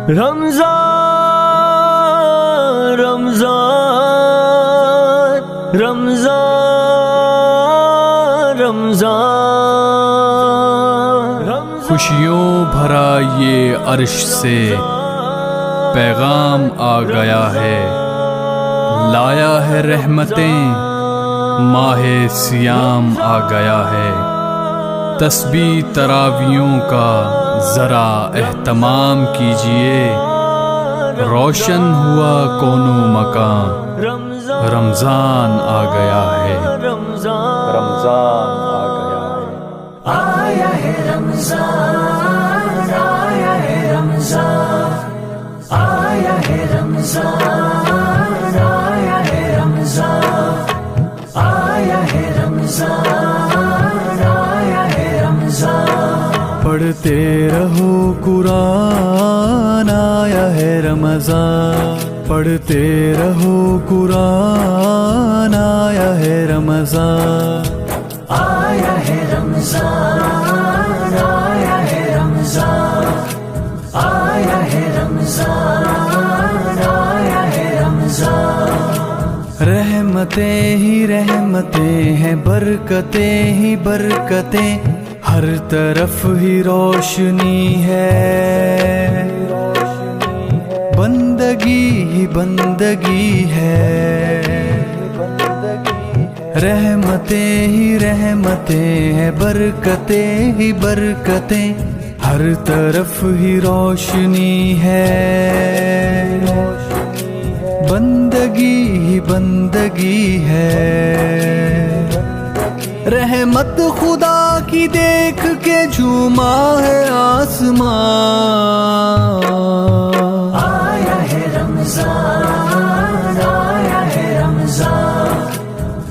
رمضان رمضان رمضان رمضان خوشیوں بھرا یہ عرش سے پیغام آ گیا ہے، لایا ہے رحمتیں، ماہ سیام آ گیا ہے۔ تسبیح تراویوں کا ذرا اہتمام کیجئے، روشن ہوا کون و مکان، رمضان آ گیا ہے، رمضان آ گیا ہے۔ آیا ہے رمضان، آیا ہے رمضان، آیا ہے رمضان، آیا ہے رمضان، آیا ہے رمضان، آیا ہے رمضان۔ پڑھتے رہو قرآن، آیا ہے رمضان، پڑھتے رہو قرآن، آیا ہے رمضان، آیا ہے رمضان، آیا ہے رمضان، آیا ہے رمضان، آیا ہے رمضان۔ رحمتیں ہی رحمتیں ہیں، برکتیں ہی برکتیں، ہر طرف ہی روشنی ہے، بندگی ہی بندگی ہے، رحمتیں ہی رحمتیں ہیں، برکتیں ہی برکتیں، ہر طرف ہی روشنی ہے، بندگی ہی بندگی ہے۔ رحمت خدا کی دیکھ کے جھوما ہے آسمان، آیا ہے رمضان، آیا ہے رمضان،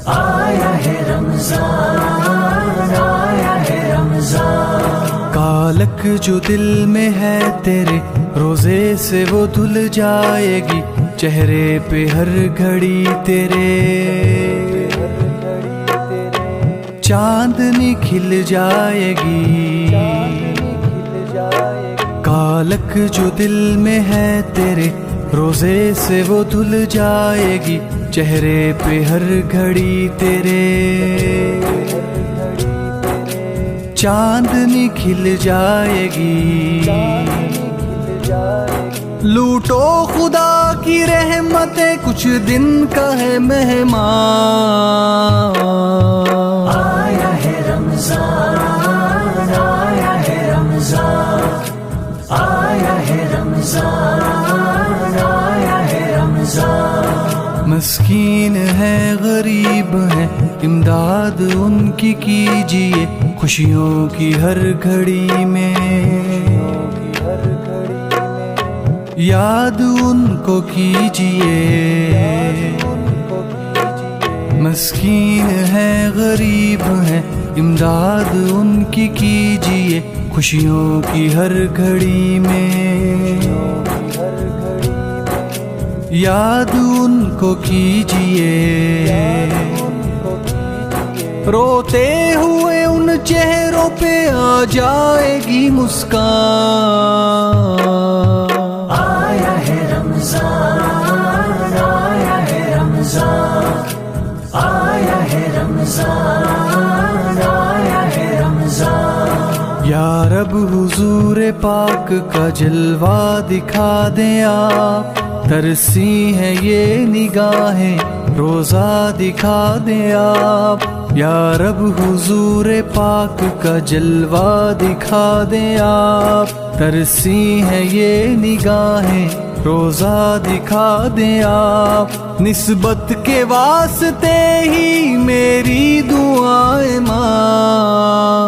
آیا ہے رمضان، آیا ہے رمضان۔ کالک جو دل میں ہے تیرے، روزے سے وہ دھل جائے گی، چہرے پہ ہر گھڑی تیرے چاندنی کھل جائے گی، کالک جو دل میں ہے تیرے، روزے سے وہ دھل جائے گی، چہرے پہ ہر گھڑی تیرے چاندنی کھل جائے گی۔ لوٹو خدا کی رحمتیں، کچھ دن کا ہے مہمان، آیا ہے رمضان، آیا ہے رمضان، آیا ہے رمضان، آیا ہے رمضان۔ مسکین ہے غریب ہے، امداد ان کی کیجیے، خوشیوں کی ہر گھڑی میں یاد ان کو کیجیے، مسکین ہے غریب ہے، امداد ان کی کیجیے، خوشیوں کی ہر گھڑی میں یاد ان کو کیجیے، روتے ہوئے ان چہروں پہ آ جائے گی مسکان، آیا ہے رمضان، آیا ہے رمضان، آیا ہے رمضان، آیا ہے رمضان۔ یا رب حضور پاک کا جلوہ دکھا دیں آپ، ترسی ہیں یہ نگاہیں، روزہ دکھا دیں آپ، یا رب حضور پاک کا جلوہ دکھا دیں آپ، ترسی ہیں یہ نگاہیں، روزہ دکھا دیں آپ، نسبت کے واسطے ہی میری دعائیں ماں،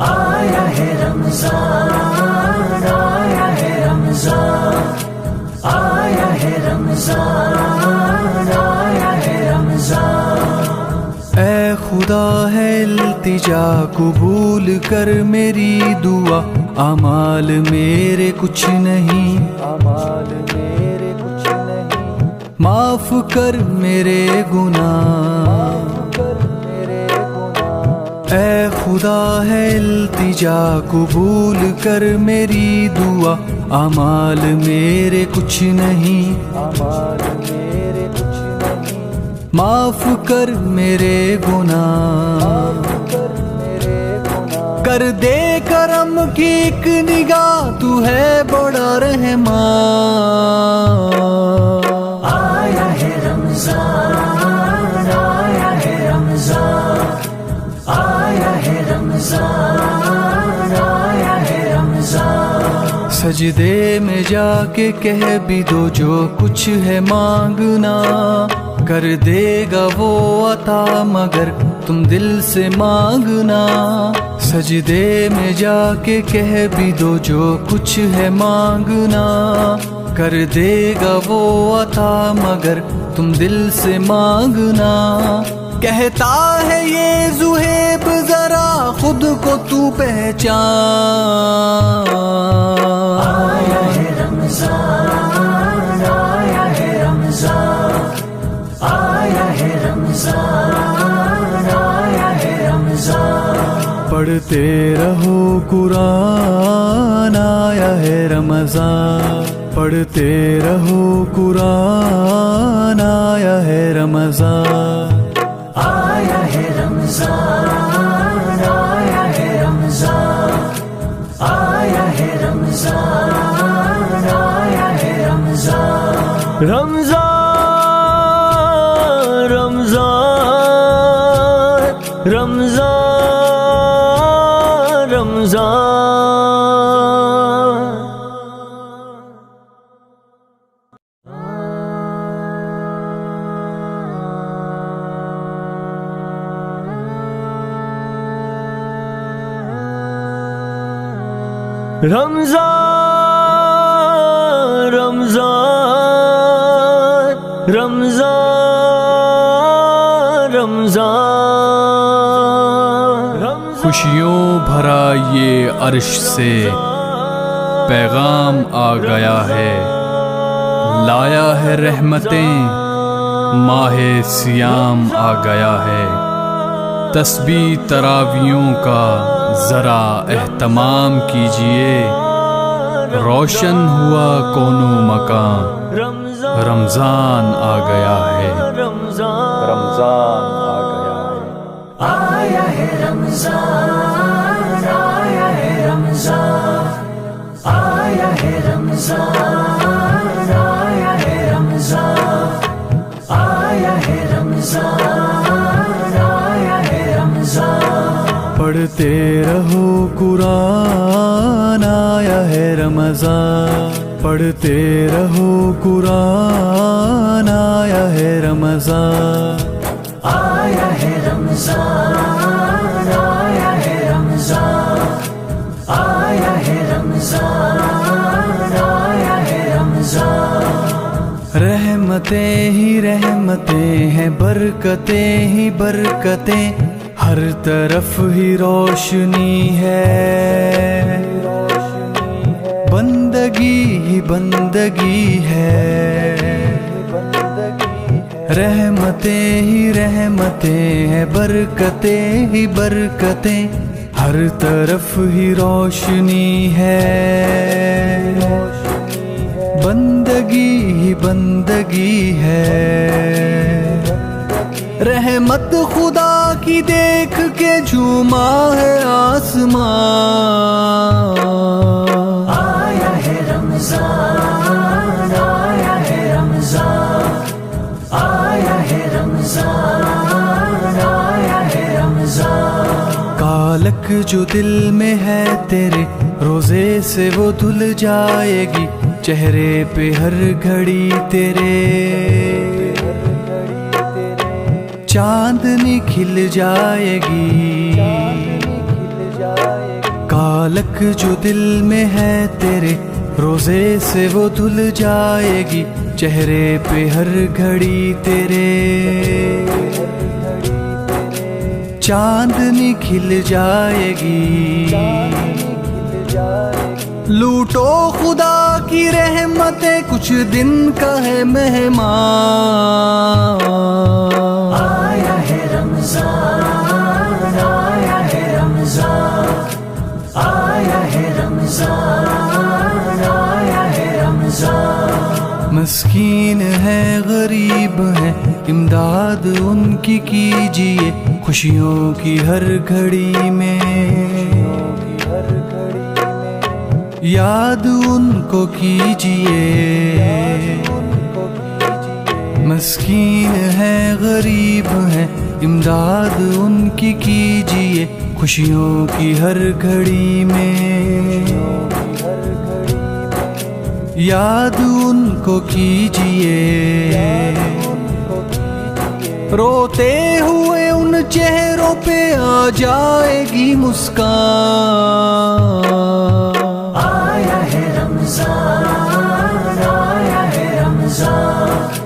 آیا ہے رمضان، آیا ہے رمضان، آیا ہے رمضان، آیا ہے رمضان۔ اے خدا ہے التجا، قبول کر میری دعا، اعمال میرے کچھ نہیں، معاف کر میرے گناہ، اے خدا ہے التجا قبول کر میری دعا، اعمال میرے کچھ نہیں، معاف کر میرے گناہ، کر دے کرم کی ایک نگاہ، تو ہے بڑا رحمان۔ آیا ہے رمضان، آیا ہے رمضان، آیا ہے رمضان، آیا ہے رمضان۔ سجدے میں جا کے کہہ بھی دو جو کچھ ہے مانگنا، کر دے گا وہ عطا مگر تم دل سے مانگنا۔ سجدے میں جا کے کہہ بھی دو جو کچھ ہے مانگنا، کر دے گا وہ عطا مگر تم دل سے مانگنا۔ کہتا ہے یہ زہیب ذرا خود کو تو پہچان۔ آیا ہے رمضان، آیا ہے رمضان، آیا ہے رمضان، آیا ہے رمضان۔ پڑھتے رہو قرآن، آیا ہے رمضان، پڑھتے رہو قرآن، آیا ہے رمضان۔ آیا ہے رمضان، آیا ہے رمضان، آیا ہے رمضان، آیا ہے رمضان۔ رمضان رمضان رمضان رمضان۔ رمضان رمضان رمضان رمضان۔ خوشیوں بھرا یہ عرش سے پیغام آ گیا ہے، لایا ہے رحمتیں، ماہ سیام آ گیا ہے۔ تسبیح تراویوں کا ذرا اہتمام کیجئے، روشن ہوا کون و مکان، رمضان آ گیا ہے، رمضان آ گیا ہے۔ آیا ہے رمضان، آیا ہے رمضان، آیا ہے رمضان، آیا ہے رمضان، آیا ہے رمضان، آیا ہے رمضان۔ پڑھتے رہو قرآن، آیا ہے رمضان، پڑھتے رہو قرآن، آیا ہے رمضان۔ آیا ہے رمضان، آیا ہے رمضان، آیا ہے رمضان، آیا ہے رمضان۔ رحمتیں ہی رحمتیں ہیں، برکتیں ہی برکتیں، ہر طرف ہی روشنی ہے، بندگی ہی بندگی ہے، رحمتیں ہی رحمتیں ہیں، برکتیں ہی برکتیں، ہر طرف ہی روشنی ہے، بندگی ہی بندگی ہے۔ رحمت خدا کی دیکھ کے جھوما ہے آسمان۔ آیا ہے رمضان، آیا ہے رمضان، آیا ہے رمضان، آیا ہے رمضان۔ کالک جو دل میں ہے تیرے، روزے سے وہ دھل جائے گی، چہرے پہ ہر گھڑی تیرے چاندنی کھل جائے گی۔ کالک جو دل میں ہے تیرے، روزے سے وہ دھل جائے گی، چہرے پہ ہر گھڑی تیرے چاندنی کھل جائے گی۔ لوٹو خدا کی رحمتیں، کچھ دن کا ہے مہمان۔ آیا ہے رمضان، آیا ہے رمضان۔ مسکین ہے غریب ہے امداد ان کی کیجیے خوشیوں کی ہر گھڑی میں یاد ان کو کیجیے مسکین ہے غریب ہے امداد ان کی کیجیے خوشیوں کی ہر گھڑی میں یاد ان کو کیجیے روتے ہوئے ان چہروں پہ آ جائے گی مسکان آیا ہے رمضان آیا ہے رمضان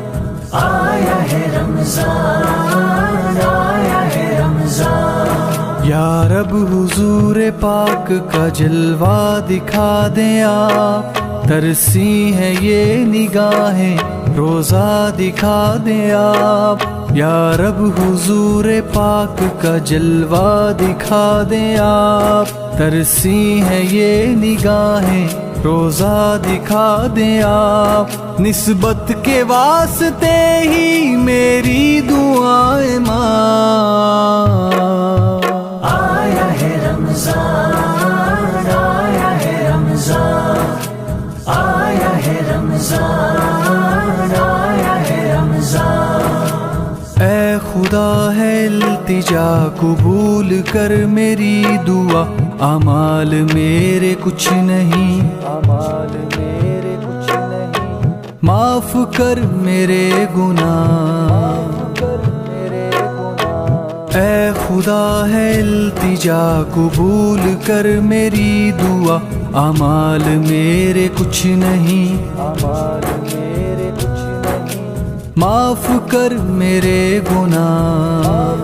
آیا ہے رمضان آیا ہے رمضان یا رب حضور پاک کا جلوہ دکھا دیں آپ ترسی ہے یہ نگاہیں روزہ دکھا دیں آپ یا رب حضور پاک کا جلوہ دکھا دیں آپ ترسی ہے یہ نگاہیں روزہ دکھا دیں آپ نسبت کے واسطے ہی میری دعائیں ماں آیا ہے رمضان آیا ہے رمضان آیا ہے رمضان آیا ہے رمضان اے خدا ہے التجا قبول کر میری دعا اعمال میرے کچھ نہیں معاف کر میرے گناہ اے خدا ہے التجا قبول کر میری دعا اعمال میرے کچھ نہیں معاف کر میرے گناہ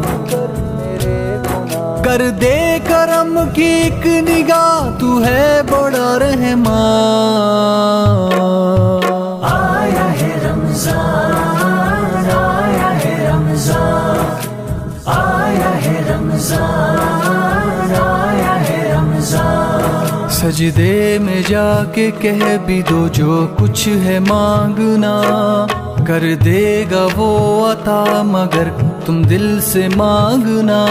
کر دے کرم کی ایک نگاہ تو ہے بڑا رحمان آیا ہے رمضان آیا ہے رمضان آیا ہے رمضان آیا ہے رمضان سجدے میں جا کے کہہ بھی دو جو کچھ ہے مانگنا کر دے گا وہ عطا مگر تم دل سے مانگنا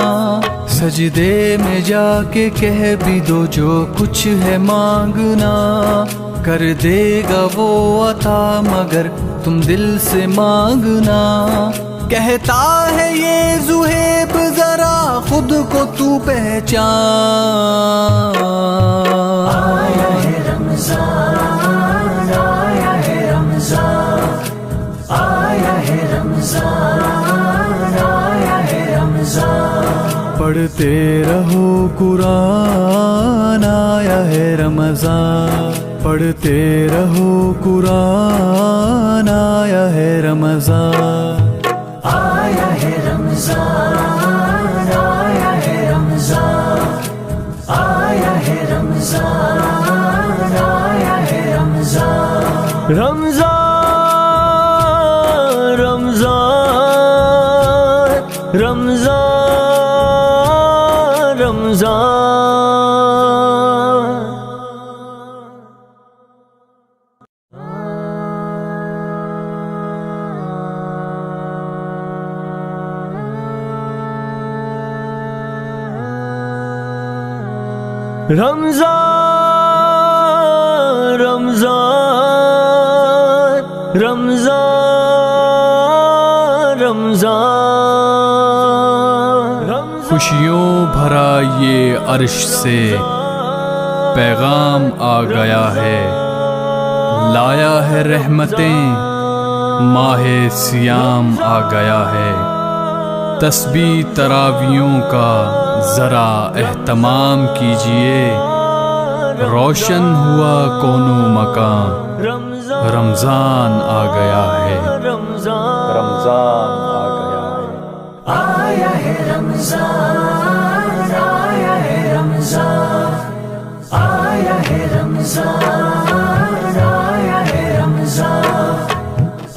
سجدے میں جا کے کہہ بھی دو جو کچھ ہے مانگنا کر دے گا وہ عطا مگر تم دل سے مانگنا کہتا ہے یہ زہیب ذرا خود کو تو پہچان آیا ہے رمضان آیا ہے رمضان آیا ہے رمضان آیا ہے رمضان پڑھتے رہو قرآن آیا ہے رمضان پڑھتے رہو قرآن آیا ہے رمضان آیا ہے رمضان آیا ہے رمضان آیا ہے رمضان آیا ہے رمضان رمضان رمضان رمضان رمضان رمضان رمضان رمضان رمضان خوشیوں بھرا یہ عرش سے پیغام آ گیا ہے لایا ہے رحمتیں ماہ سیام آ گیا ہے تسبیح تراویوں کا ذرا اہتمام کیجئے روشن ہوا کون و مکان رمضان آ گیا ہے رمضان آ گیا ہے آیا ہے رمضان آیا ہے رمضان آیا ہے رمضان آیا ہے رمضان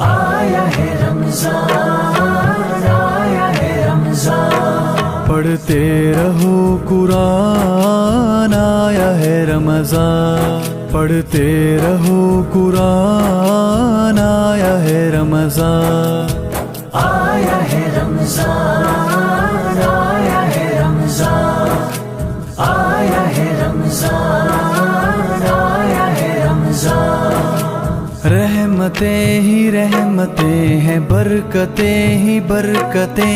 آیا ہے رمضان آیا ہے رمضان پڑھتے رہو قرآن آیا ہے رمضان پڑھتے رہو قرآن، آیا ہے رمضان، آیا ہے رمضان، آیا ہے رمضان، آیا ہے رمضان، آیا ہے رمضان۔ رحمتیں ہی رحمتیں ہیں، برکتیں ہی برکتیں،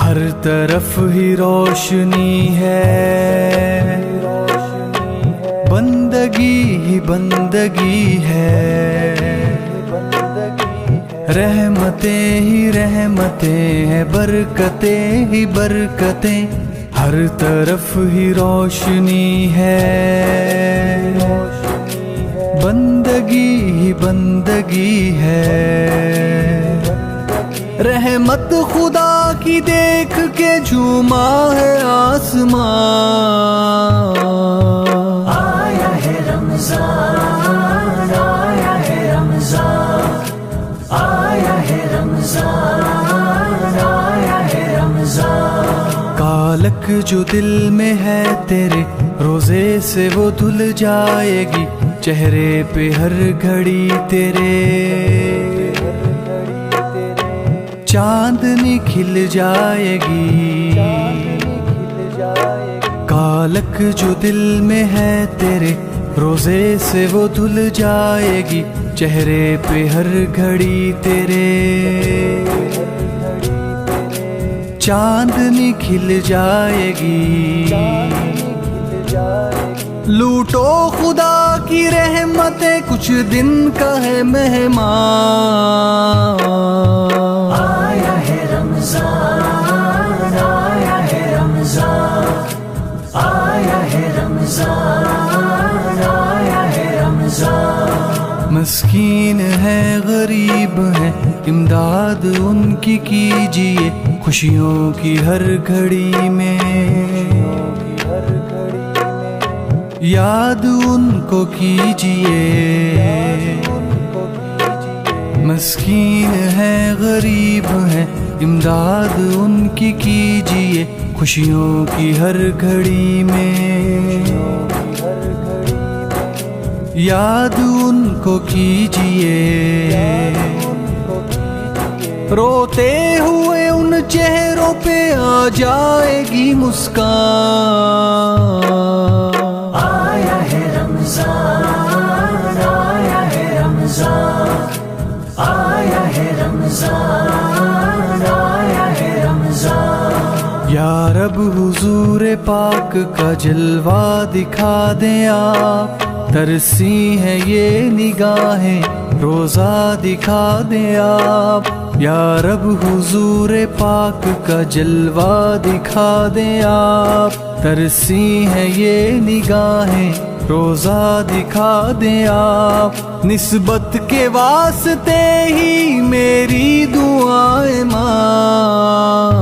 ہر طرف ہی روشنی ہے، بندگی ہی بندگی ہے، رحمتیں ہی رحمتیں ہیں، برکتیں ہی برکتیں، ہر طرف ہی روشنی ہے، بندگی ہی بندگی ہے۔ رحمت خدا کی دیکھ کے جھوما ہے آسمان، آیا ہے رمضان، آیا ہے رمضان، آیا ہے رمضان، آیا ہے رمضان۔ کالک جو دل میں ہے تیرے، روزے سے وہ دھل جائے گی، چہرے پہ ہر گھڑی تیرے چاندنی کھل جائے گی، کالک جو دل میں ہے تیرے، روزے سے وہ دھل جائے گی، چہرے پہ ہر گھڑی تیرے چاندنی کھل جائے گی۔ لوٹو خدا کی رحمتیں، کچھ دن کا ہے مہمان، آیا ہے رمضان، آیا ہے رمضان، آیا ہے رمضان، آیا ہے رمضان۔ مسکین ہے غریب ہے، امداد ان کی کیجیے، خوشیوں کی ہر گھڑی میں یاد ان کو کیجیے، مسکین ہے غریب ہے، امداد ان کی کیجیے، خوشیوں کی ہر گھڑی میں یاد ان کو کیجیے، روتے ہوئے ان چہروں پہ آ جائے گی مسکان، آیا ہے رمضان، آیا ہے رمضان، آیا ہے رمضان، آیا ہے رمضان۔ یا رب حضور پاک کا جلوہ دکھا دیں آپ، ترسی ہیں یہ نگاہیں، روزہ دکھا دیں آپ، یا رب حضور پاک کا جلوہ دکھا دیں آپ، ترسی ہیں یہ نگاہیں، روزہ دکھا دیں آپ، نسبت کے واسطے ہی میری دعائیں ماں،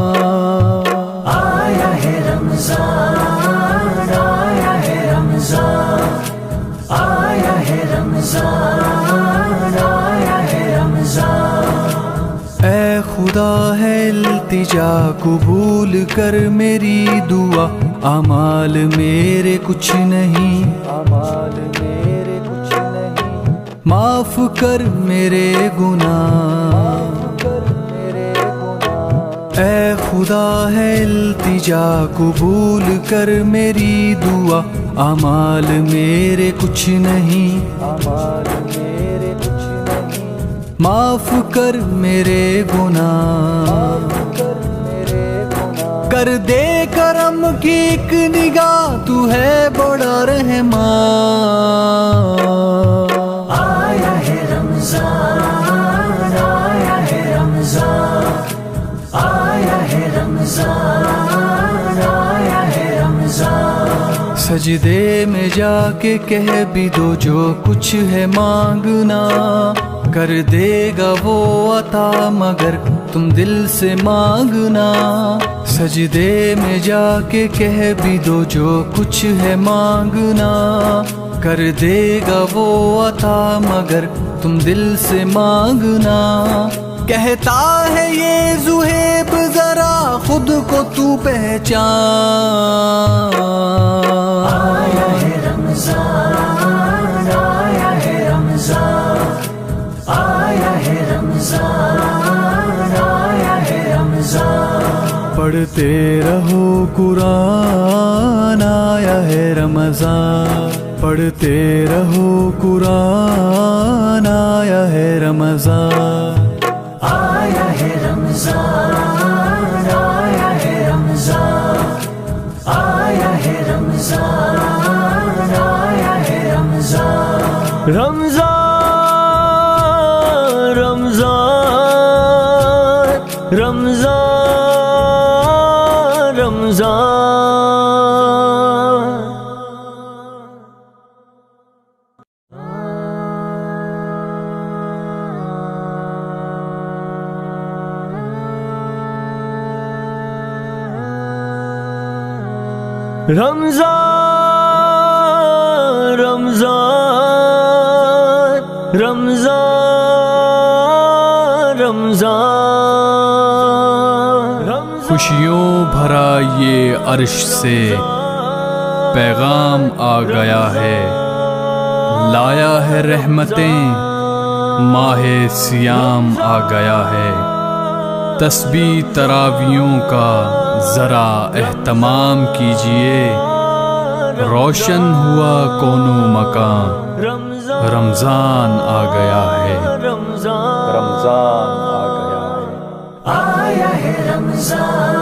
آیا ہے رمضان، آیا ہے رمضان، آیا ہے رمضان، آیا ہے رمضان۔ اے خدا ہے التجا، قبول کر میری دعا، اعمال میرے کچھ نہیں، معاف کر میرے گناہ، اے خدا ہے التجا، قبول کر میری دعا، اعمال میرے کچھ نہیں، معاف کر میرے گناہ، کر دے کرم کی ایک نگاہ، تو ہے بڑا رحمان، آیا ہے رمضان، آیا ہے رمضان، آیا ہے رمضان، آیا ہے رمضان۔ سجدے میں جا کے کہہ بھی دو جو کچھ ہے مانگنا، کر دے گا وہ عطا مگر تم دل سے مانگنا، سجدے میں جا کے کہہ بھی دو جو کچھ ہے مانگنا، کر دے گا وہ عطا مگر تم دل سے مانگنا، کہتا ہے یہ زہیب ذرا خود کو تو پہچان، آیا ہے رمضان، آیا پڑھتے رہو قرآن، آیا ہے رمضان، پڑھتے رہو قرآن، آیا ہے رمضان، آیا ہے رمضان، آیا ہے رمضان، آیا ہے رمضان، آیا ہے رمضان، رمضان رمضان رمضان رمضان۔ رمضان رمضان رمضان رمضان، خوشیوں بھرا یہ عرش سے پیغام آ گیا ہے، لایا ہے رحمتیں، ماہ سیام آ گیا ہے، تسبیح تراویوں کا ذرا اہتمام کیجئے، روشن ہوا کون و مکان، رمضان آ گیا ہے، رمضان آ گیا ہے، آیا ہے رمضان،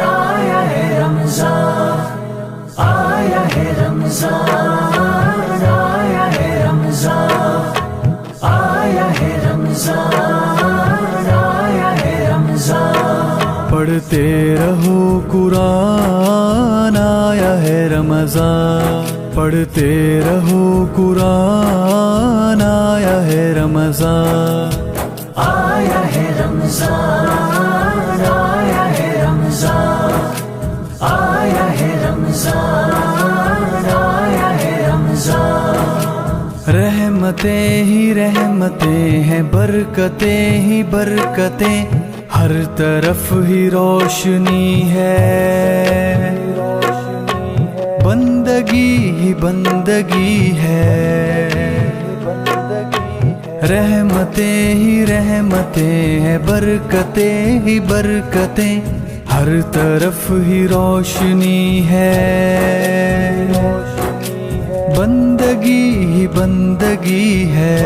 آیا ہے رمضان، آیا ہے رمضان، آیا ہے رمضان، آیا ہے رمضان، آیا ہے رمضان، پڑھتے رہو قرآن، آیا ہے رمضان، پڑھتے رہو قرآن، آیا ہے رمضان، آیا ہے رمضان، آیا ہے رمضان، آیا ہے رمضان، آیا ہے رمضان، رحمتیں ہی رحمتیں ہیں، برکتیں ہی برکتیں، ہر طرف ہی روشنی ہے، بندگی ہی بندگی ہے، رحمتیں ہی رحمتیں ہیں، برکتیں ہی برکتیں، ہر طرف ہی روشنی ہے، بندگی ہی بندگی ہے،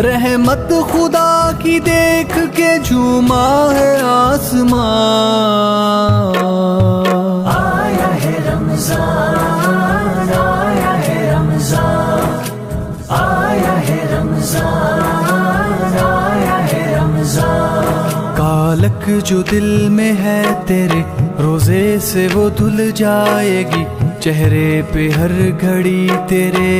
رحمت خدا کی دیکھ کے جھوما ہے آسمان، آیا ہے رمضان، آیا ہے رمضان، آیا ہے رمضان، آیا ہے رمضان، کالک جو دل میں ہے تیرے، روزے سے وہ دھل جائے گی، چہرے پہ ہر گھڑی تیرے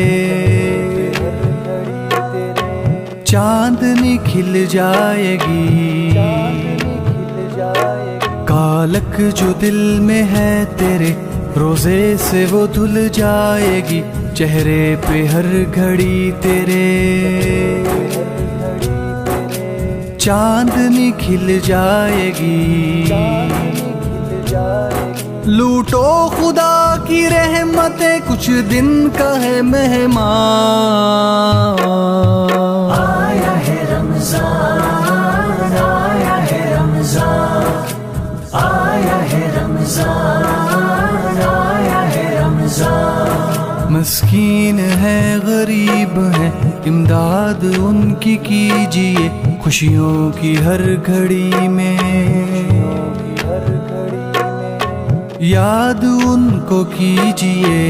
چاندنی کھل جائے گی، کالک جو دل میں ہے تیرے، روزے سے وہ دھل جائے گی، چہرے پہ ہر گھڑی تیرے چاندنی کھل جائے گی، لوٹو خدا کی رحمتیں، کچھ دن کا ہے مہمان، آیا ہے رمضان، آیا ہے رمضان، آیا ہے رمضان، آیا ہے رمضان، مسکین ہے غریب ہے، امداد ان کی کیجیے، خوشیوں کی ہر گھڑی میں یاد ان کو کیجیے،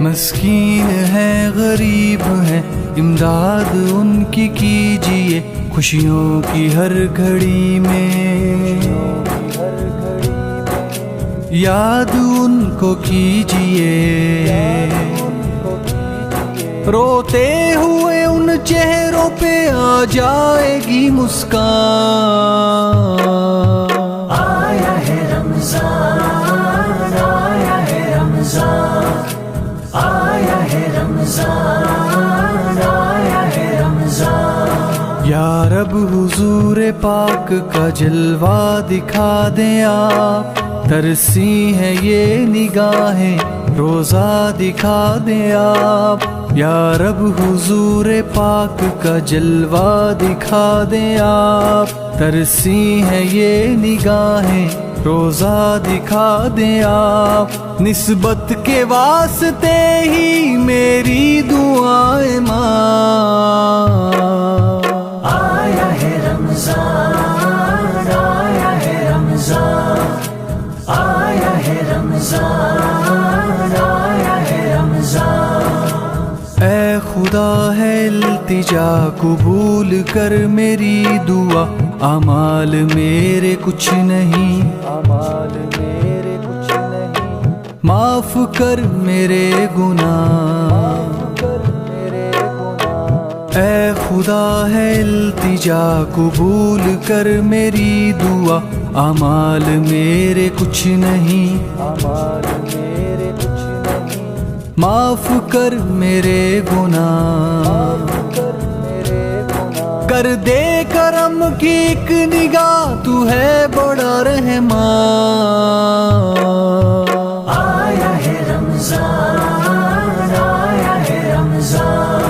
مسکین ہے غریب ہے، امداد ان کی کیجیے، خوشیوں کی ہر گھڑی میں یاد ان کو کیجیے، روتے ہوئے ان چہروں پہ آ جائے گی مسکان، آیا ہے رمضان، آیا ہے رمضان، آیا ہے رمضان، آیا ہے رمضان، یا رب حضور پاک کا جلوہ دکھا دیں آپ، ترسی ہیں یہ نگاہیں، روزہ دکھا دیں آپ، یا رب حضور پاک کا جلوہ دکھا دیں آپ، ترسی ہیں یہ نگاہیں روزہ دکھا دیں آپ، نسبت کے واسطے ہی میری دعائیں ماں۔ آیا ہے رمضان، آیا ہے رمضان، آیا ہے رمضان، آیا ہے رمضان۔ اے خدا ہے التجا قبول کر میری دعا، اعمال میرے کچھ نہیں، اعمال میرے کچھ نہیں، معاف کر میرے گناہ، اے خدا ہے التجا قبول کر میری دعا، اعمال میرے کچھ نہیں، اعمال میرے کچھ نہیں، معاف کر میرے گناہ، کر دے کرم کی ایک نگاہ، تو ہے بڑا رحمان۔ آیا ہے رمضان، آیا ہے رمضان،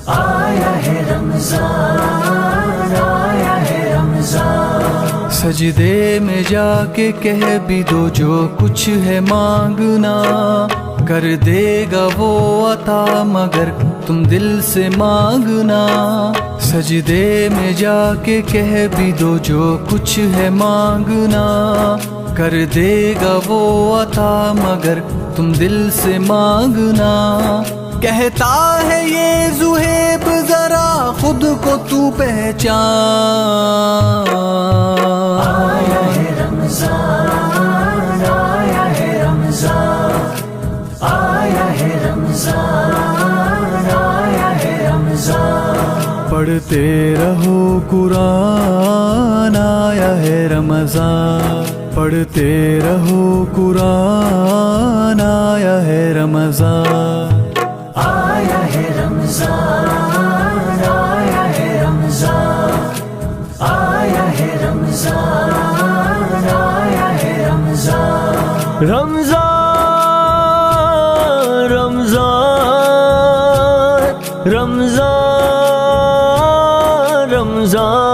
آیا ہے رمضان، آیا ہے رمضان۔ سجدے میں جا کے کہہ بھی دو جو کچھ ہے مانگنا، کر دے گا وہ عطا مگر تم دل سے مانگنا، سجدے میں جا کے کہہ بھی دو جو کچھ ہے مانگنا، کر دے گا وہ عطا مگر تم دل سے مانگنا، کہتا ہے یہ زہیب ذرا خود کو تو پہچان۔ آیا ہے رمضان، آیا ہے رمضان، آیا ہے رمضان، آیا ہے رمضان۔ پڑھتے رہو قرآن، آیا ہے رمضان، پڑھتے رہو قرآن، آیا ہے رمضان، آیا ہے رمضان، آیا ہے رمضان، آیا ہے رمضان، آیا ہے رمضان۔ رمضان رمضان رمضان رمضان۔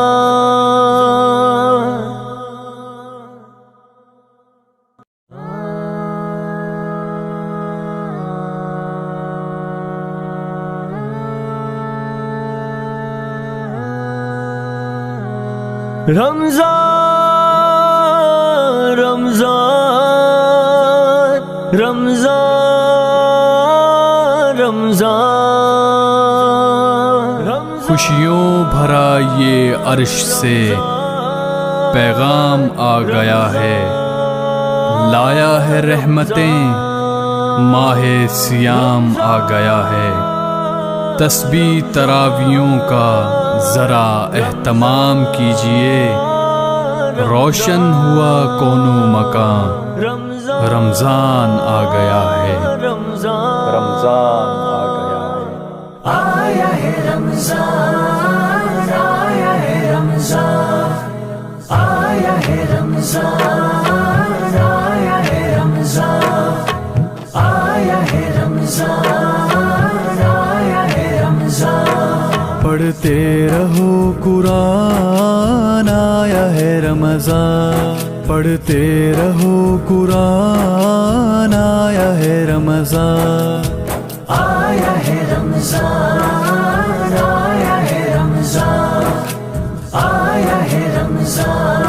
رمضان رمضان رمضان رمضان۔ خوشیوں بھرا یہ عرش سے پیغام آ گیا ہے، لایا ہے رحمتیں، ماہ سیام آ گیا ہے، تسبیح تراویوں کا ذرا اہتمام کیجئے، روشن ہوا کون و مکان، رمضان آ گیا ہے، رمضان آ گیا ہے۔ آیا ہے رمضان، آیا ہے رمضان، آیا ہے رمضان، آیا ہے رمضان، آیا ہے رمضان، آیا ہے رمضان۔ پڑھتے رہو قرآن، آیا ہے رمضان، پڑھتے رہو قرآن، آیا ہے رمضان، آیا ہے رمضان، آیا ہے رمضان، آیا ہے رمضان،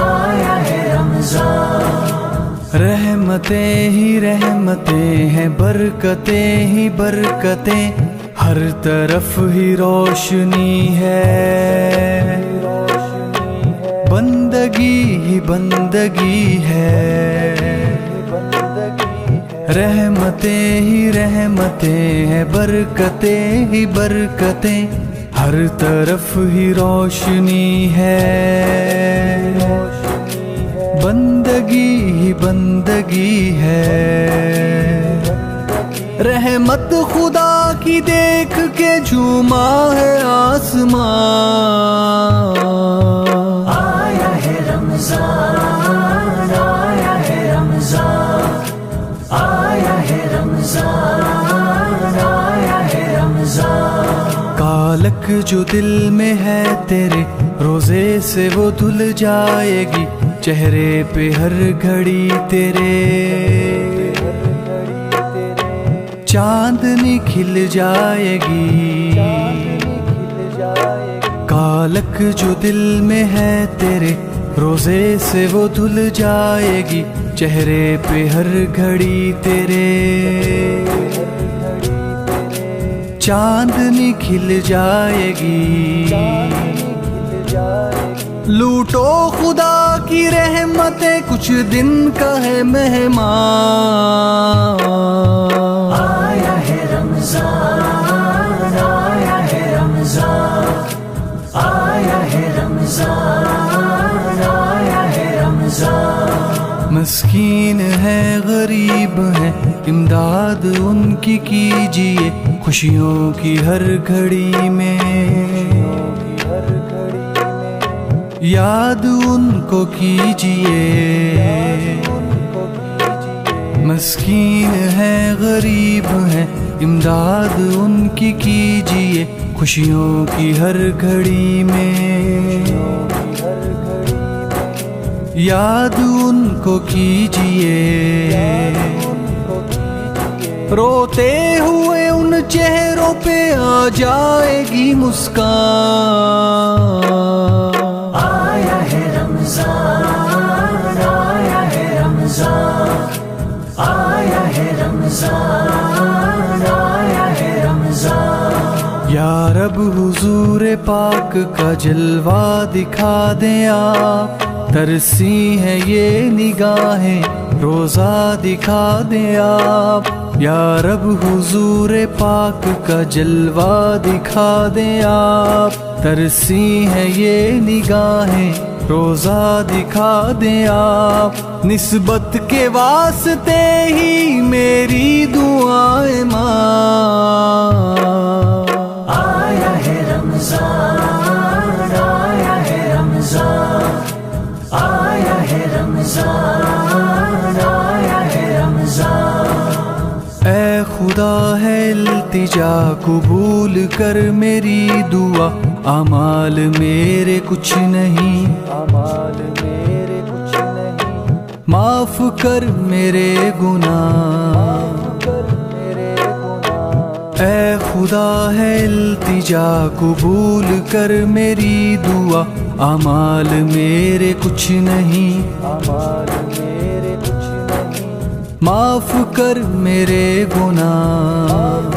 آیا ہے رمضان۔ رحمتیں ہی رحمتیں ہیں، برکتیں ہی برکتیں، ہر طرف ہی روشنی ہے، بندگی ہی بندگی ہے، رحمتیں ہی رحمتیں ہیں، برکتیں ہی برکتیں، ہر طرف ہی روشنی ہے، بندگی ہی بندگی ہے، رحمت خدا کی دیکھ کے جھوما ہے آسمان۔ آیا ہے رمضان، آیا ہے رمضان، آیا ہے رمضان، کالک جو دل میں ہے تیرے روزے سے وہ دھل جائے گی، چہرے پہ ہر گھڑی تیرے چاندنی کھل جائے گی۔ کالک جو دل میں ہے تیرے روزے سے وہ دھل جائے گی، چہرے پہ ہر گھڑی تیرے چاندنی کھل جائے گی۔ لوٹو خدا کی رحمتیں، کچھ دن کا ہے مہمان، آیا ہے رمضان، آیا ہے رمضان، آیا ہے رمضان، آیا ہے رمضان۔ مسکین ہے غریب ہے، امداد ان کی کیجیے، خوشیوں کی ہر گھڑی میں یاد ان کو کیجیے۔ مسکین ہے غریب ہے، امداد ان کی کیجیے، خوشیوں کی ہر گھڑی میں یاد ان کو کیجیے۔ روتے ہوئے ان چہروں پہ آ جائے گی مسکان، آیا ہے رمضان، آیا ہے رمضان، آیا ہے رمضان، آیا ہے رمضان۔ یا رب حضور پاک کا جلوہ دکھا دیں آپ، ترسی ہیں یہ نگاہیں روزہ دکھا دیں آپ۔ یا رب حضور پاک کا جلوہ دکھا دیں آپ، ترسی ہیں یہ نگاہیں روزہ دکھا دیں آپ۔ نسبت کے واسطے ہی میری دعائیں ماں، آیا ہے رمضان، آیا ہے رمضان، آیا ہے رمضان، آیا ہے رمضان۔ اے خدا ہے التجا قبول کر میری دعا، اعمال میرے کچھ نہیں، معاف کر میرے گناہ۔ اے خدا ہے التجا قبول کر میری دعا، اعمال میرے کچھ نہیں، معاف کر میرے گناہ۔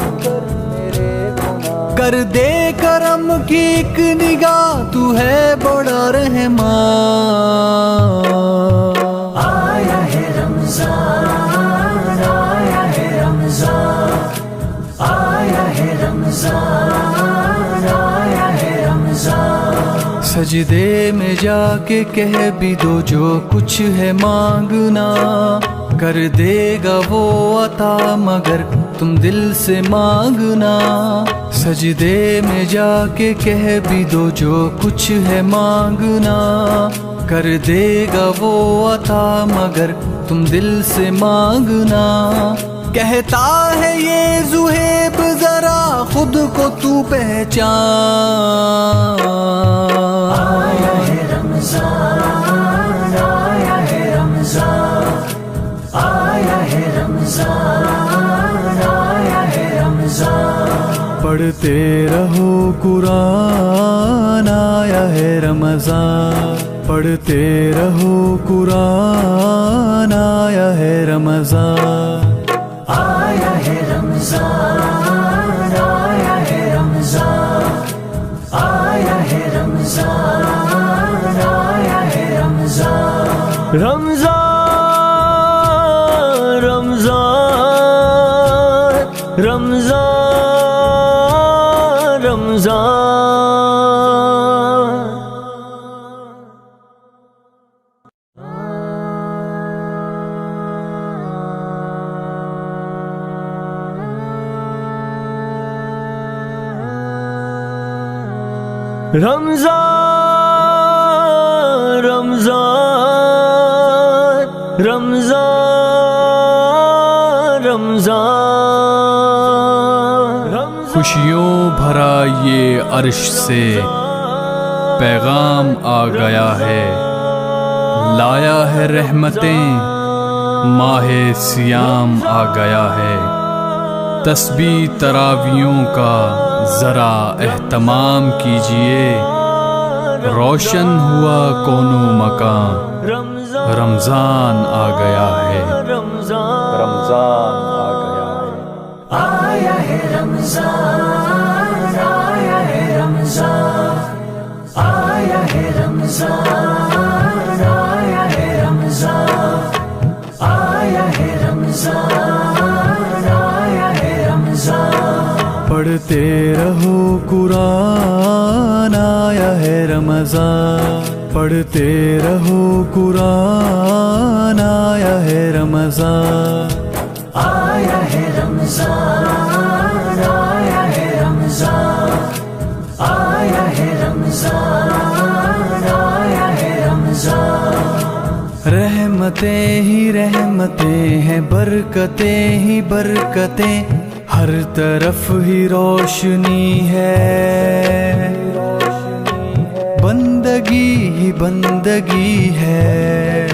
کر دے کرم کی ایک نگاہ، تو ہے بڑا رحمان، آیا ہے رمضان، آیا ہے رمضان، آیا ہے رمضان، آیا ہے رمضان۔ سجدے میں جا کے کہہ بھی دو جو کچھ ہے مانگنا، کر دے گا وہ عطا مگر تم دل سے مانگنا۔ سجدے میں جا کے کہہ بھی دو جو کچھ ہے مانگنا، کر دے گا وہ عطا مگر تم دل سے مانگنا۔ کہتا ہے یہ زہیب ذرا خود کو تو پہچان، آیا ہے رمضان، آیا ہے رمضان، آیا ہے رمضان، آیا ہے رمضان۔ پڑھتے رہو قرآن، آیا ہے رمضان، پڑھتے رہو قرآن، آیا ہے رمضان۔ آیا ہے رمضان، آیا ہے رمضان، آیا ہے رمضان، آیا ہے رمضان۔ رمضان رمضان رمضان رمضان۔ رمضان رمضان رمضان رمضان۔ خوشیوں ظہرا یہ عرش سے پیغام آ گیا ہے، لایا ہے رحمتیں، ماہ سیام آ گیا ہے۔ تسبیح تراویوں کا ذرا اہتمام کیجئے، روشن ہوا کون و مکان، رمضان آ گیا ہے، رمضان آ گیا ہے۔ آیا ہے رمضان، آیا ہے رمضان، آیا ہے رمضان، آیا ہے رمضان، آیا ہے رمضان، آیا ہے رمضان۔ پڑھتے رہو قرآن، آیا ہے رمضان، پڑھتے رہو قرآن، آیا ہے رمضان، آیا ہے رمضان، آیا ہے رمضان، آیا ہے رمضان، آیا ہے رمضان۔ رحمتیں ہی رحمتیں ہیں، برکتیں ہی برکتیں، ہر طرف ہی روشنی ہے، بندگی ہی بندگی ہے،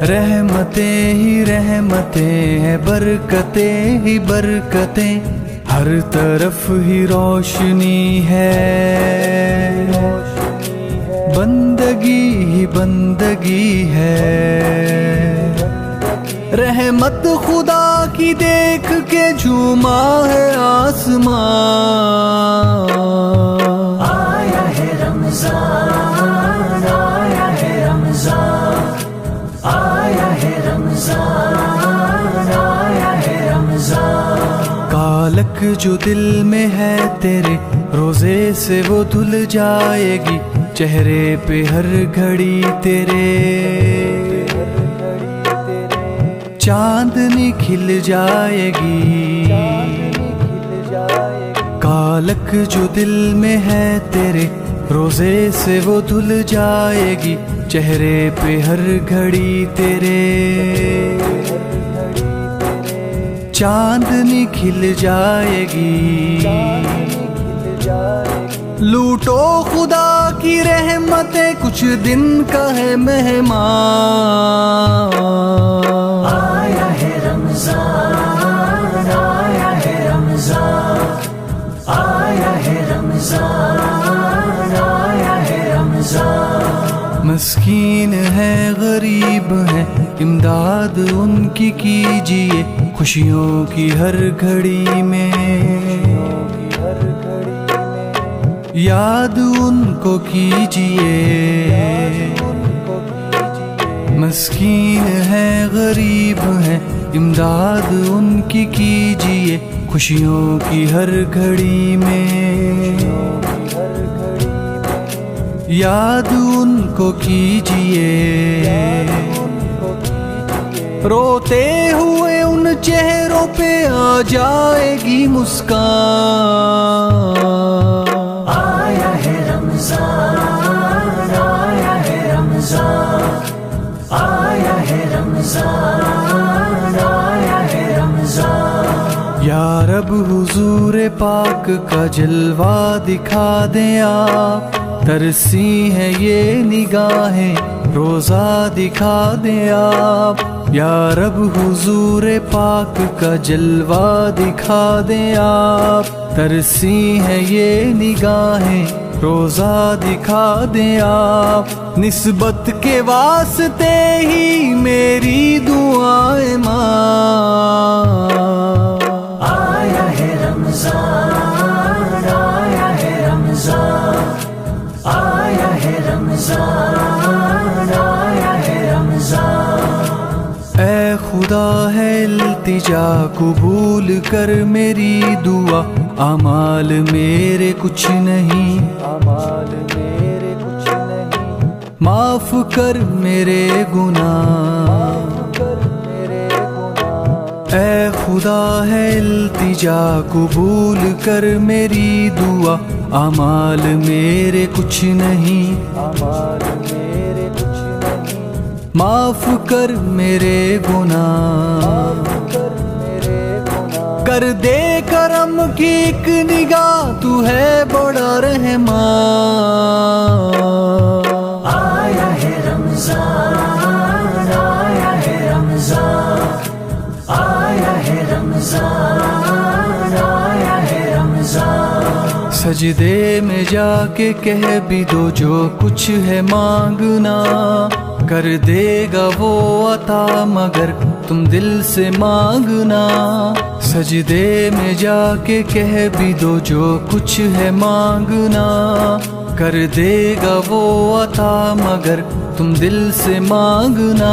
رحمتیں ہی رحمتیں ہیں، برکتیں ہی برکتیں، ہر طرف ہی روشنی ہے، بندگی ہی بندگی ہے۔ رحمت خدا کی دیکھ کے جھوما ہے آسمان، آیا ہے رمضان، آیا ہے رمضان، آیا ہے رمضان، آیا ہے رمضان۔ کالک جو دل میں ہے تیرے، روزے سے وہ دھل جائے گی، چہرے پہ ہر گھڑی تیرے چاندنی کھل جائے گی، کالک جو دل میں ہے تیرے، روزے سے وہ دھل جائے گی، چہرے پہ ہر گھڑی تیرے چاندنی کھل جائے گی۔ لوٹو خدا کی رحمتیں، کچھ دن کا ہے مہمان، آیا ہے رمضان، آیا ہے رمضان، آیا ہے رمضان، آیا ہے رمضان۔ مسکین ہے غریب ہے، امداد ان کی کیجیے، خوشیوں کی ہر گھڑی میں یاد ان کو کیجیے، مسکین ہے غریب ہے، امداد ان کی کیجیے، خوشیوں کی ہر گھڑی میں یاد ان کو کیجیے۔ روتے ہوئے ان چہروں پہ آ جائے گی مسکان، آیا ہے رمضان، آیا ہے رمضان، آیا ہے رمضان، آیا ہے رمضان۔ یا رب حضور پاک کا جلوہ دکھا دیں آپ، ترسی ہیں یہ نگاہیں، روزہ دکھا دیں آپ، یا رب حضور پاک کا جلوہ دکھا دیں آپ، ترسی ہیں یہ نگاہیں، روزہ دکھا دیں آپ، نسبت کے واسطے ہی میری دعائیں ماں، آیا ہے رمضان، آیا ہے رمضان، آیا ہے رمضان، آیا ہے رمضان۔ اے خدا ہے التجا قبول کر میری دعا، اعمال میرے کچھ نہیں، معاف کر میرے گناہ، اے خدا ہے التجا قبول کر میری دعا، اعمال میرے کچھ نہیں، معاف کر میرے گناہ، کر دے کرم کی ایک نگاہ، تو ہے بڑا رحمان۔ آیا ہے رمضان، آیا ہے رمضان، آیا ہے رمضان، آیا ہے رمضان۔ سجدے میں جا کے کہہ بھی دو جو کچھ ہے مانگنا، کر دے گا وہ عطا مگر تم دل سے مانگنا۔ سجدے میں جا کے کہہ بھی دو جو کچھ ہے مانگنا، کر دے گا وہ عطا مگر تم دل سے مانگنا۔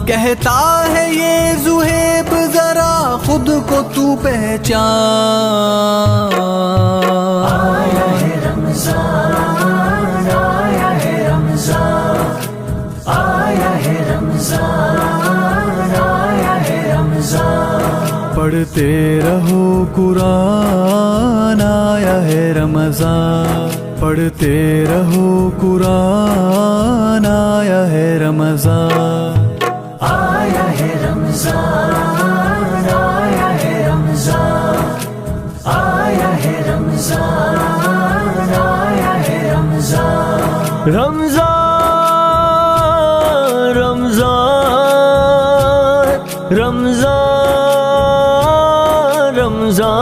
کہتا ہے یہ ذہیب ذرا خود کو تو پہچان۔ آیا ہے رمضان، آیا ہے رمضان، آیا ہے رمضان، آیا ہے رمضان۔ پڑھتے رہو قرآن، آیا ہے رمضان، پڑھتے رہو قرآن، آیا ہے رمضان۔ آیا ہے رمضان، آیا ہے رمضان، آیا ہے رمضان، آیا ہے رمضان۔ رمضان رمضان رمضان رمضان۔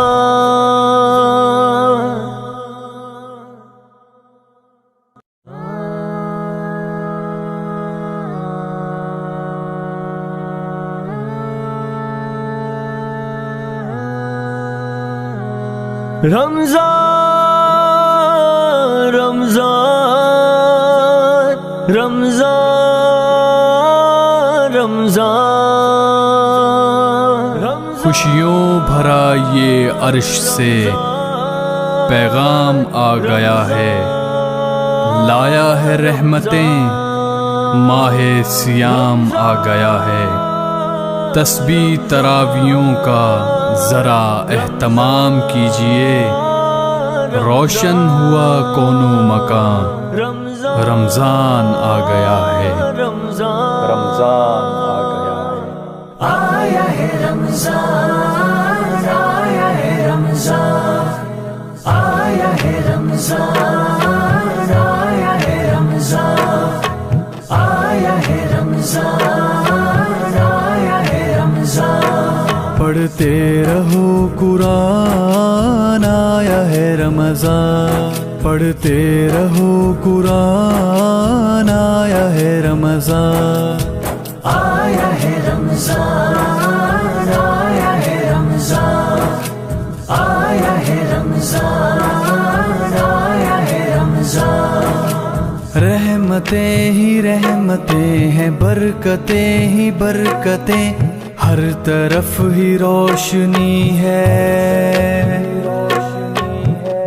رمضان رمضان رمضان رمضان۔ خوشیوں بھرا یہ عرش سے پیغام آ گیا ہے، لایا ہے رحمتیں، ماہ سیام آ گیا ہے۔ تسبیح تراویوں کا ذرا اہتمام کیجئے، روشن ہوا کون و مکان، رمضان آ گیا ہے، رمضان آ گیا ہے۔ آیا ہے رمضان، آیا ہے رمضان، آیا ہے رمضان، آیا ہے رمضان، آیا ہے رمضان، آیا ہے رمضان۔ پڑھتے رہو قرآن، آیا ہے رمضان، پڑھتے رہو قرآن، آیا ہے رمضان۔ آیا ہے رمضان، آیا ہے رمضان، آیا ہے رمضان، آیا ہے رمضان۔ رحمتیں ہی رحمتیں ہیں، برکتیں ہی برکتیں، ہر طرف ہی روشنی ہے،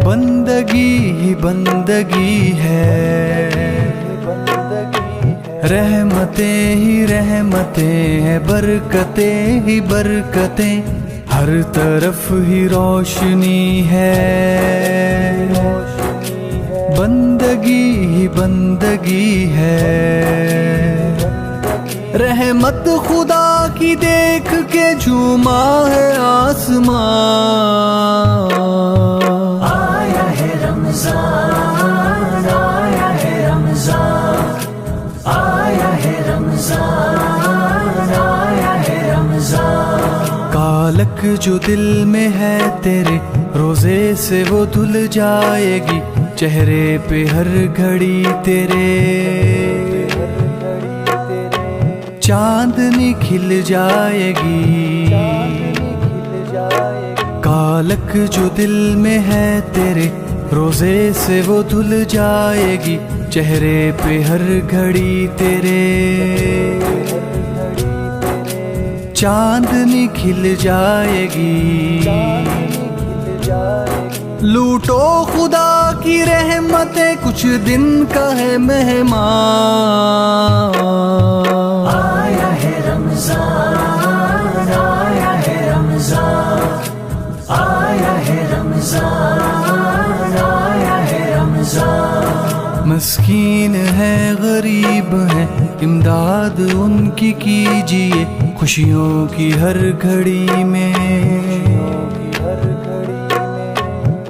بندگی ہی بندگی ہے۔ رحمتیں ہی رحمتیں ہیں، برکتیں ہی برکتیں، ہر طرف ہی روشنی ہے، بندگی ہی بندگی ہے۔ رحمت خدا کی دیکھ کے جھوما ہے آسمان۔ آیا ہے رمضان، آیا ہے رمضان، آیا ہے رمضان، آیا ہے رمضان۔ کالک جو دل میں ہے تیرے، روزے سے وہ دھل جائے گی، چہرے پہ ہر گھڑی تیرے چاندنی کھل جائے گی۔ کالک جو دل میں ہے تیرے، روزے سے وہ دھل جائے گی، چہرے پہ ہر گھڑی تیرے چاندنی کھل جائے گی۔ لوٹو خدا کی رحمتیں، کچھ دن کا ہے مہمان۔ آیا ہے رمضان، آیا ہے رمضان، آیا ہے رمضان، آیا ہے رمضان۔ مسکین ہے غریب ہے، امداد ان کی کیجیے، خوشیوں کی ہر گھڑی میں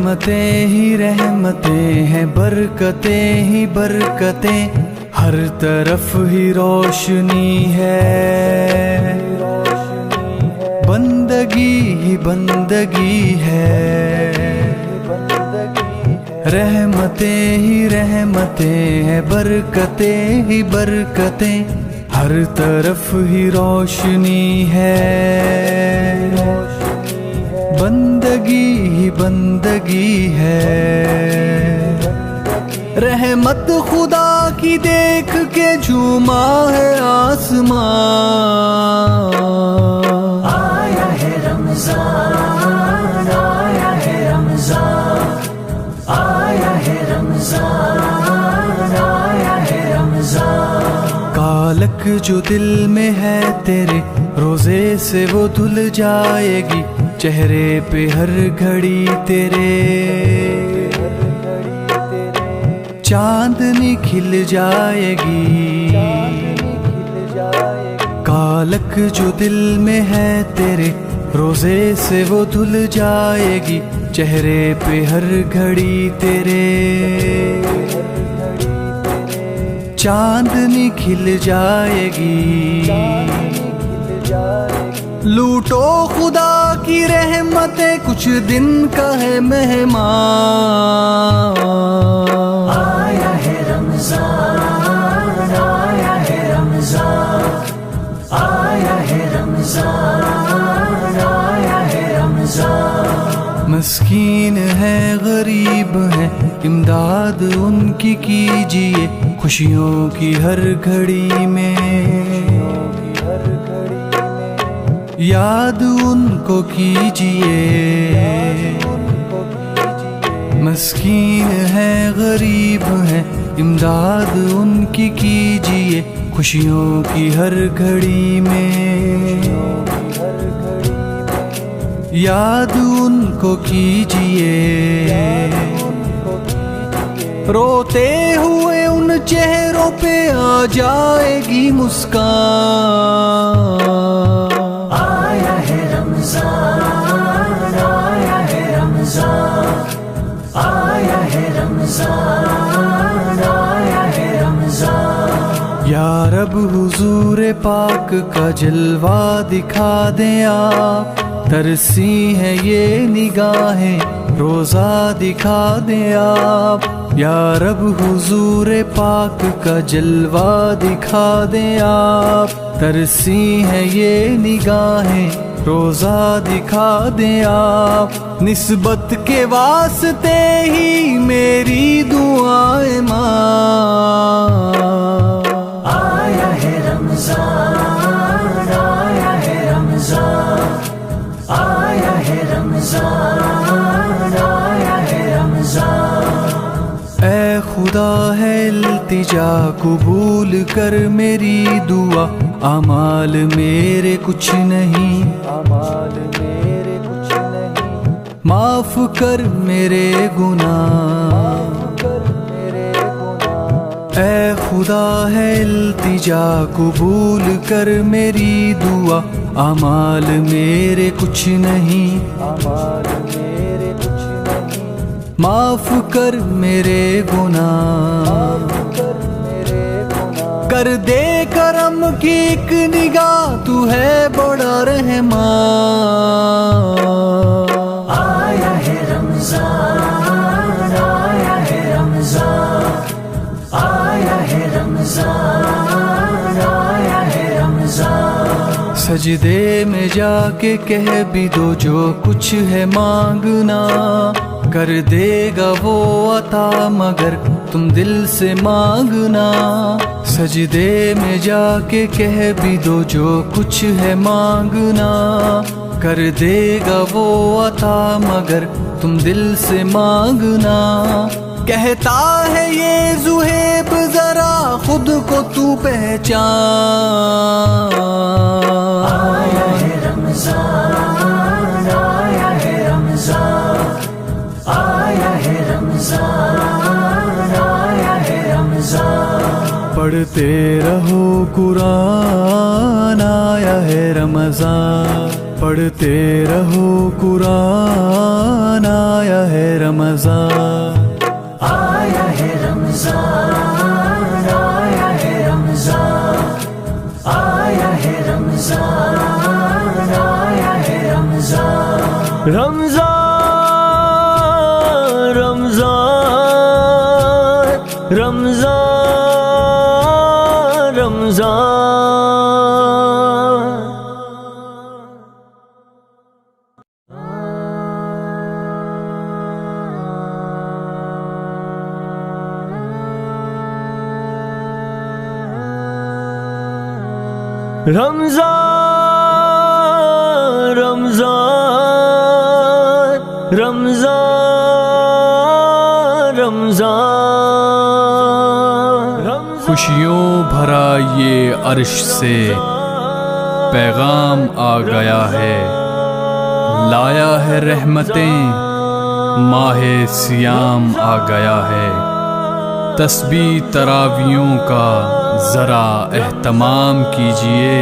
رحمتیں ہی رحمتیں ہیں، برکتیں ہی برکتیں، ہر طرف ہی روشنی ہے، بندگی ہی بندگی ہے، رحمتیں ہی رحمتیں ہیں، برکتیں ہی برکتیں، ہر طرف ہی روشنی ہے، بندگی ہی بندگی ہے، رحمت خدا کی دیکھ کے جھوما ہے آسمان، آیا ہے رمضان، آیا ہے رمضان، آیا ہے رمضان، آیا ہے رمضان، کالک جو دل میں ہے تیرے روزے سے وہ دھل جائے گی، چہرے پہ ہر گھڑی تیرے چاندنی کھل جائے گی، کالک جو دل میں ہے تیرے روزے سے وہ دھل جائے گی، چہرے پہ ہر گھڑی تیرے چاندنی کھل جائے گی، لوٹو خدا کی رحمتیں، کچھ دن کا ہے مہمان، آیا ہے رمضان، آیا ہے رمضان، آیا ہے رمضان، آیا ہے رمضان، مسکین ہے غریب ہے، امداد ان کی کیجیے، خوشیوں کی ہر گھڑی میں یاد ان کو کیجیے، مسکین ہے غریب ہے، امداد ان کی کیجیے، خوشیوں کی ہر گھڑی میں یاد ان کو کیجیے، روتے ہوئے ان چہروں پہ آ جائے گی مسکان، آیا ہے رمضان، آیا ہے رمضان، آیا ہے رمضان، آیا ہے رمضان، یا رب حضور پاک کا جلوہ دکھا دیں آپ، ترسی ہیں یہ نگاہیں روزہ دکھا دیں آپ، یا رب حضور پاک کا جلوہ دکھا دیں آپ، ترسی ہیں یہ نگاہیں روزہ دکھا دیں آپ، نسبت کے واسطے ہی میری دعائیں ماں، آیا ہے رمضان، آیا ہے رمضان، آیا ہے رمضان، آیا ہے رمضان، اے خدا ہے التجا قبول کر میری دعا، اعمال میرے کچھ نہیں، معاف کر میرے گناہ، اے خدا ہے التجا قبول کر میری دعا، اعمال میرے کچھ نہیں، معاف کر میرے گناہ، کر دے کرم کی ایک نگاہ، تو ہے بڑا رحمان، آیا ہے رمضان، آیا ہے رمضان، آیا ہے رمضان، آیا ہے رمضان، سجدے میں جا کے کہہ بھی دو جو کچھ ہے مانگنا، کر دے گا وہ عطا مگر تم دل سے مانگنا، سجدے میں جا کے کہہ بھی دو جو کچھ ہے مانگنا، کر دے گا وہ عطا مگر تم دل سے مانگنا، کہتا ہے یہ زہیب ذرا خود کو تو پہچان، آیا ہے رمضان، آیا ہے رمضان، آیا ہے رمضان، آیا ہے رمضان، پڑھتے رہو قرآن، آیا ہے رمضان، پڑھتے رہو قرآن، آیا ہے رمضان، آیا ہے رمضان، آیا ہے رمضان، آیا ہے رمضان، آیا ہے رمضان، رمضان رمضان رمضان رمضان۔ رمضان رمضان رمضان رمضان، خوشیوں بھرا یہ عرش سے پیغام آ گیا ہے، لایا ہے رحمتیں، ماہ سیام آ گیا ہے، تسبیح تراویوں کا ذرا اہتمام کیجئے،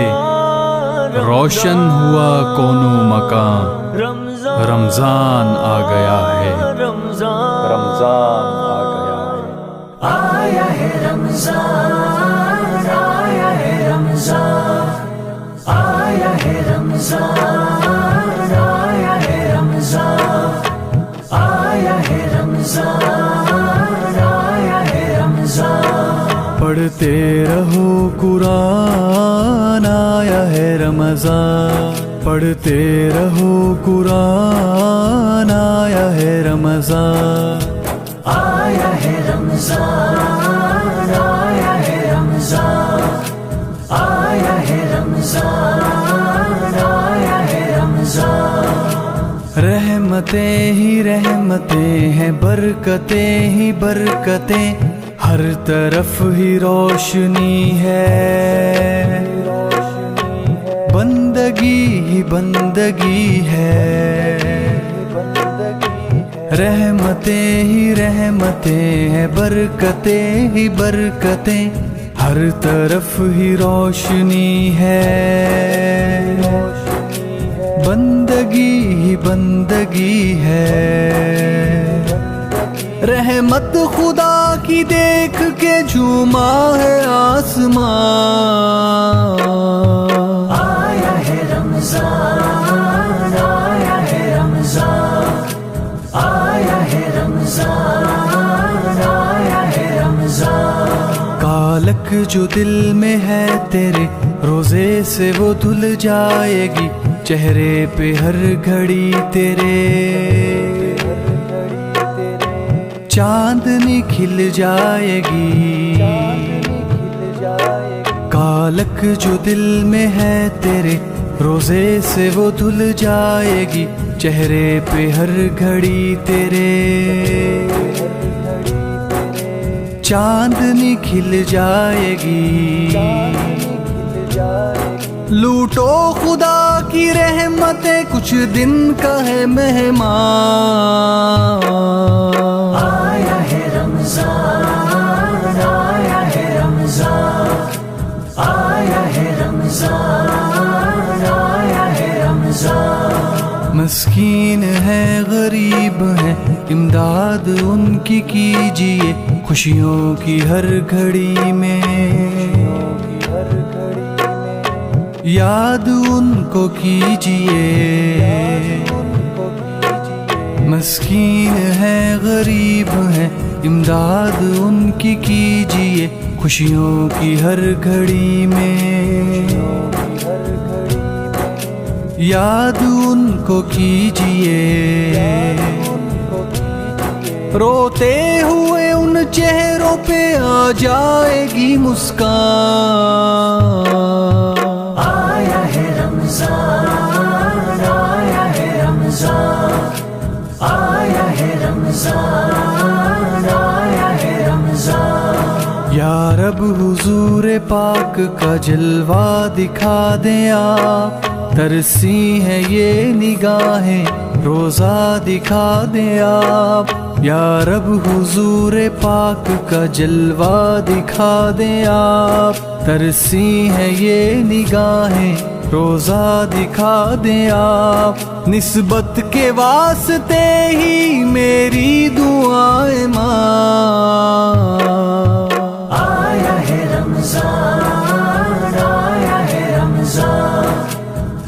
روشن ہوا کون و مکان، رمضان آ گیا ہے، رمضان آ گیا ہے، آیا ہے رمضان، آیا ہے رمضان، آیا ہے رمضان، آیا ہے رمضان، آیا ہے رمضان، آیا ہے رمضان، پڑھتے رہو قرآن، آیا ہے رمضان، پڑھتے رہو قرآن، آیا ہے رمضان، آیا ہے رمضان، آیا ہے رمضان، آیا ہے رمضان، آیا ہے رمضان، رحمتیں ہی رحمتیں ہیں، برکتیں ہی برکتیں، ہر طرف ہی روشنی ہے، بندگی ہی بندگی ہے، رحمتیں ہی رحمتیں ہیں، برکتیں ہی برکتیں، ہر طرف ہی روشنی ہے، بندگی ہی بندگی ہے، رحمت خدا کی دیکھ کے جھوما ہے آسمان، آیا ہے رمضان، آیا ہے رمضان، آیا ہے رمضان، آیا ہے رمضان، کالک جو دل میں ہے تیرے روزے سے وہ دھل جائے گی، چہرے پہ ہر گھڑی تیرے چاندنی کھل جائے گی، کالک جو دل میں ہے تیرے روزے سے وہ دھل جائے گی، چہرے پہ ہر گھڑی تیرے چاندنی کھل جائے گی، لوٹو خدا کی رحمتیں، کچھ دن کا ہے مہمان، آیا ہے رمضان، آیا ہے رمضان، آیا ہے رمضان، آیا ہے رمضان، مسکین ہے غریب ہے، امداد ان کی کیجیے، خوشیوں کی ہر گھڑی میں یاد ان کو کیجیے، مسکین ہے غریب ہے، امداد ان کی کیجیے، خوشیوں کی ہر گھڑی میں یاد ان کو کیجیے، روتے ہوئے ان چہروں پہ آ جائے گی مسکان، آیا ہے رمضان، آیا ہے رمضان، آیا ہے رمضان، آیا ہے رمضان، یا رب حضور پاک کا جلوہ دکھا دیں آپ، ترسی ہیں یہ نگاہیں روزہ دکھا دیں آپ، یا رب حضور پاک کا جلوہ دکھا دیں آپ، ترسی ہیں یہ نگاہیں روزہ دکھا دیں آپ، نسبت کے واسطے ہی میری دعائیں ماں۔ آیا ہے رمضان، آیا ہے رمضان،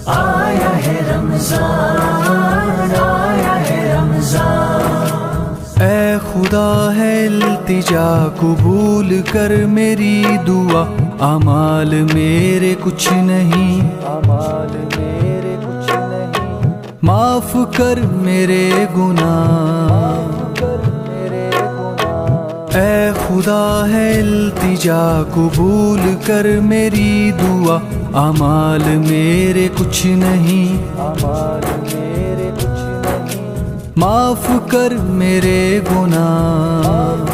آیا ہے رمضان، آیا ہے رمضان۔ اے خدا ہے التجا قبول کر میری دعا، اعمال میرے کچھ نہیں، اعمال میرے کچھ نہیں، معاف کر میرے گناہ، اے خدا ہے التجا قبول کر میری دعا، اعمال میرے کچھ نہیں، اعمال میرے کچھ نہیں، معاف کر میرے گناہ،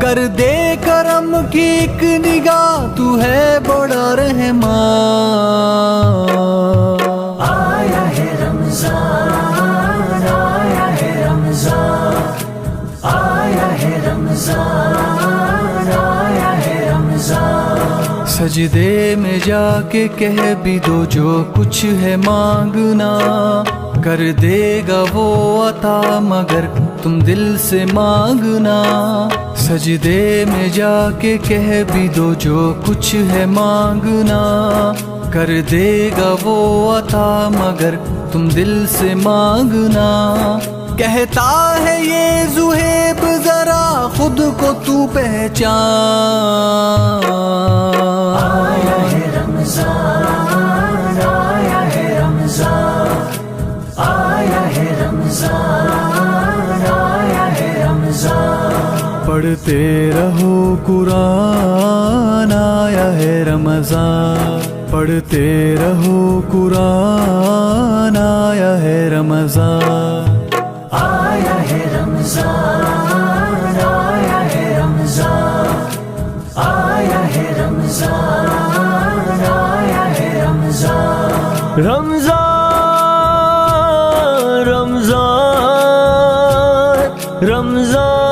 کر دے کرم کی ایک نگاہ، تو ہے بڑا رحمان۔ آیا ہے رمضان، آیا ہے رمضان، آیا ہے رمضان، آیا ہے رمضان۔ سجدے میں جا کے کہہ بھی دو جو کچھ ہے مانگنا، کر دے گا وہ عطا مگر تم دل سے مانگنا۔ سجدے میں جا کے کہہ بھی دو جو کچھ ہے مانگنا، کر دے گا وہ عطا مگر تم دل سے مانگنا۔ کہتا ہے یہ زہیب ذرا خود کو تو پہچان۔ آیا ہے رمضان، آیا ہے رمضان، آیا ہے رمضان، آیا ہے رمضان۔ پڑھتے رہو قرآن، آیا ہے رمضان، پڑھتے رہو قرآن، آیا ہے رمضان۔ آیا ہے رمضان، آیا ہے رمضان، آیا ہے رمضان، آیا ہے رمضان۔ رمضان رمضان رمضان